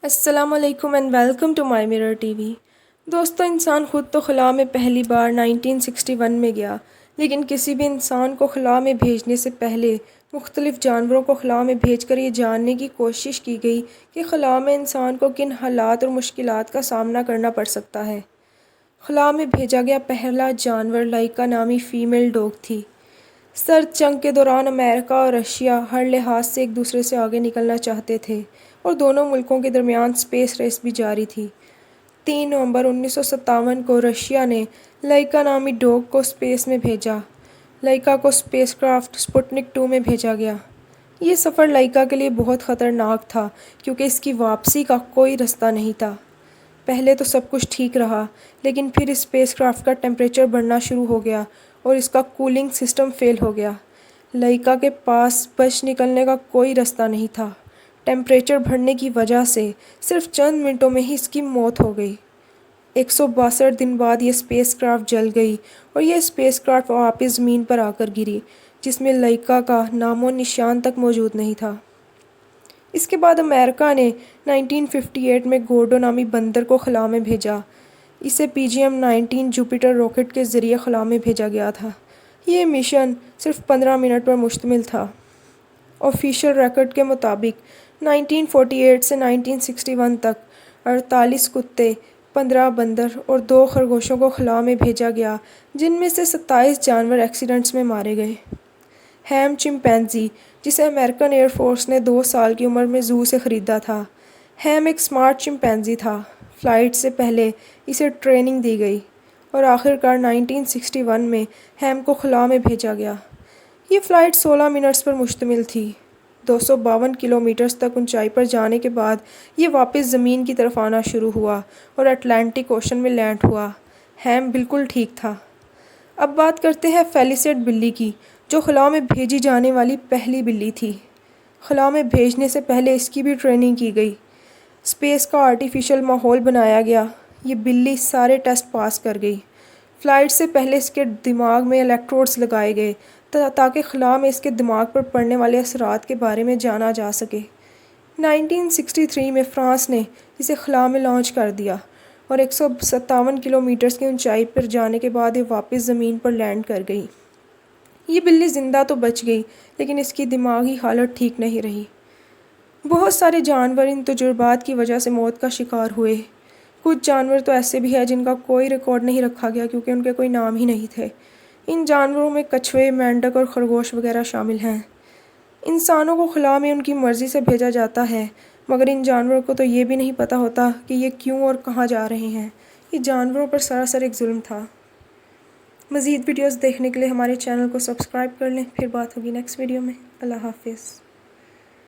السلام علیکم and welcome to my Mirror TV وی۔ دوستو، انسان خود تو خلا میں پہلی بار 1961 میں گیا، لیکن کسی بھی انسان کو خلا میں بھیجنے سے پہلے مختلف جانوروں کو خلا میں بھیج کر یہ جاننے کی کوشش کی گئی کہ خلا میں انسان کو کن حالات اور مشکلات کا سامنا کرنا پڑ سکتا ہے۔ خلا میں بھیجا گیا پہلا جانور لائکا نامی فیمیل ڈاگ تھی۔ سرد جنگ کے دوران امریکہ اور رشیا ہر لحاظ سے ایک دوسرے سے آگے نکلنا چاہتے تھے اور دونوں ملکوں کے درمیان اسپیس ریس بھی جاری تھی۔ 3 نومبر 1957 کو رشیا نے لائکا نامی ڈاگ کو اسپیس میں بھیجا۔ لائکا کو اسپیس کرافٹ سپوٹنک 2 میں بھیجا گیا۔ یہ سفر لائکا کے لیے بہت خطرناک تھا کیونکہ اس کی واپسی کا کوئی رستہ نہیں تھا۔ پہلے تو سب کچھ ٹھیک رہا، لیکن پھر اسپیس کرافٹ کا ٹیمپریچر بڑھنا شروع ہو گیا اور اس کا کولنگ سسٹم فیل ہو گیا۔ لائکا کے پاس بچ نکلنے کا کوئی رستہ نہیں تھا۔ ٹیمپریچر بڑھنے کی وجہ سے صرف چند منٹوں میں ہی اس کی موت ہو گئی۔ 162 دن بعد یہ اسپیس کرافٹ جل گئی اور یہ اسپیس کرافٹ واپس زمین پر آ کر گری، جس میں لائکا کا نام و نشان تک موجود نہیں تھا۔ اس کے بعد امریکہ نے 1958 میں گورڈو نامی بندر کو خلا میں بھیجا۔ اسے PGM-19 جوپیٹر راکٹ کے ذریعے خلا میں بھیجا گیا تھا۔ یہ مشن صرف 15 منٹ پر مشتمل تھا۔ آفیشیل ریکارڈ کے مطابق 1948 سے 1961 تک 48 کتے، 15 بندر اور 2 خرگوشوں کو خلا میں بھیجا گیا، جن میں سے 27 جانور ایکسیڈنٹس میں مارے گئے۔ ہیم چمپینزی، جسے امریکن ایئر فورس نے 2 سال کی عمر میں زو سے خریدا تھا۔ ہیم ایک اسمارٹ چمپینزی تھا۔ فلائٹ سے پہلے اسے ٹریننگ دی گئی اور آخرکار 1961 میں ہیم کو خلا میں بھیجا گیا۔ یہ فلائٹ 16 منٹس پر مشتمل تھی۔ 252 کلومیٹرز تک اونچائی پر جانے کے بعد یہ واپس زمین کی طرف آنا شروع ہوا اور اٹلانٹک اوشن میں لینڈ ہوا۔ ہیم بالکل ٹھیک تھا۔ اب بات کرتے ہیں فیلیسیٹ بلی کی، جو خلا میں بھیجی جانے والی پہلی بلی تھی۔ خلا میں بھیجنے سے پہلے اس کی بھی ٹریننگ کی گئی۔ اسپیس کا آرٹیفیشل ماحول بنایا گیا۔ یہ بلی سارے ٹیسٹ پاس کر گئی۔ فلائٹ سے پہلے اس کے دماغ میں الیکٹروڈز لگائے گئے تاکہ خلا میں اس کے دماغ پر پڑنے والے اثرات کے بارے میں جانا جا سکے۔ 1963 میں فرانس نے اسے خلا میں لانچ کر دیا اور 157 کلومیٹرز کی اونچائی پر جانے کے بعد یہ واپس زمین پر لینڈ کر گئی۔ یہ بلی زندہ تو بچ گئی، لیکن اس کی دماغی حالت ٹھیک نہیں رہی۔ بہت سارے جانور ان تجربات کی وجہ سے موت کا شکار ہوئے۔ کچھ جانور تو ایسے بھی ہیں جن کا کوئی ریکارڈ نہیں رکھا گیا کیونکہ ان کے کوئی نام ہی نہیں تھے۔ ان جانوروں میں کچھوے، مینڈک اور خرگوش وغیرہ شامل ہیں۔ انسانوں کو خلا میں ان کی مرضی سے بھیجا جاتا ہے، مگر ان جانوروں کو تو یہ بھی نہیں پتہ ہوتا کہ یہ کیوں اور کہاں جا رہے ہیں۔ یہ جانوروں پر سراسر ایک ظلم تھا۔ مزید ویڈیوز دیکھنے کے لیے ہمارے چینل کو سبسکرائب کر لیں۔ پھر بات ہوگی نیکسٹ ویڈیو میں۔ اللہ حافظ۔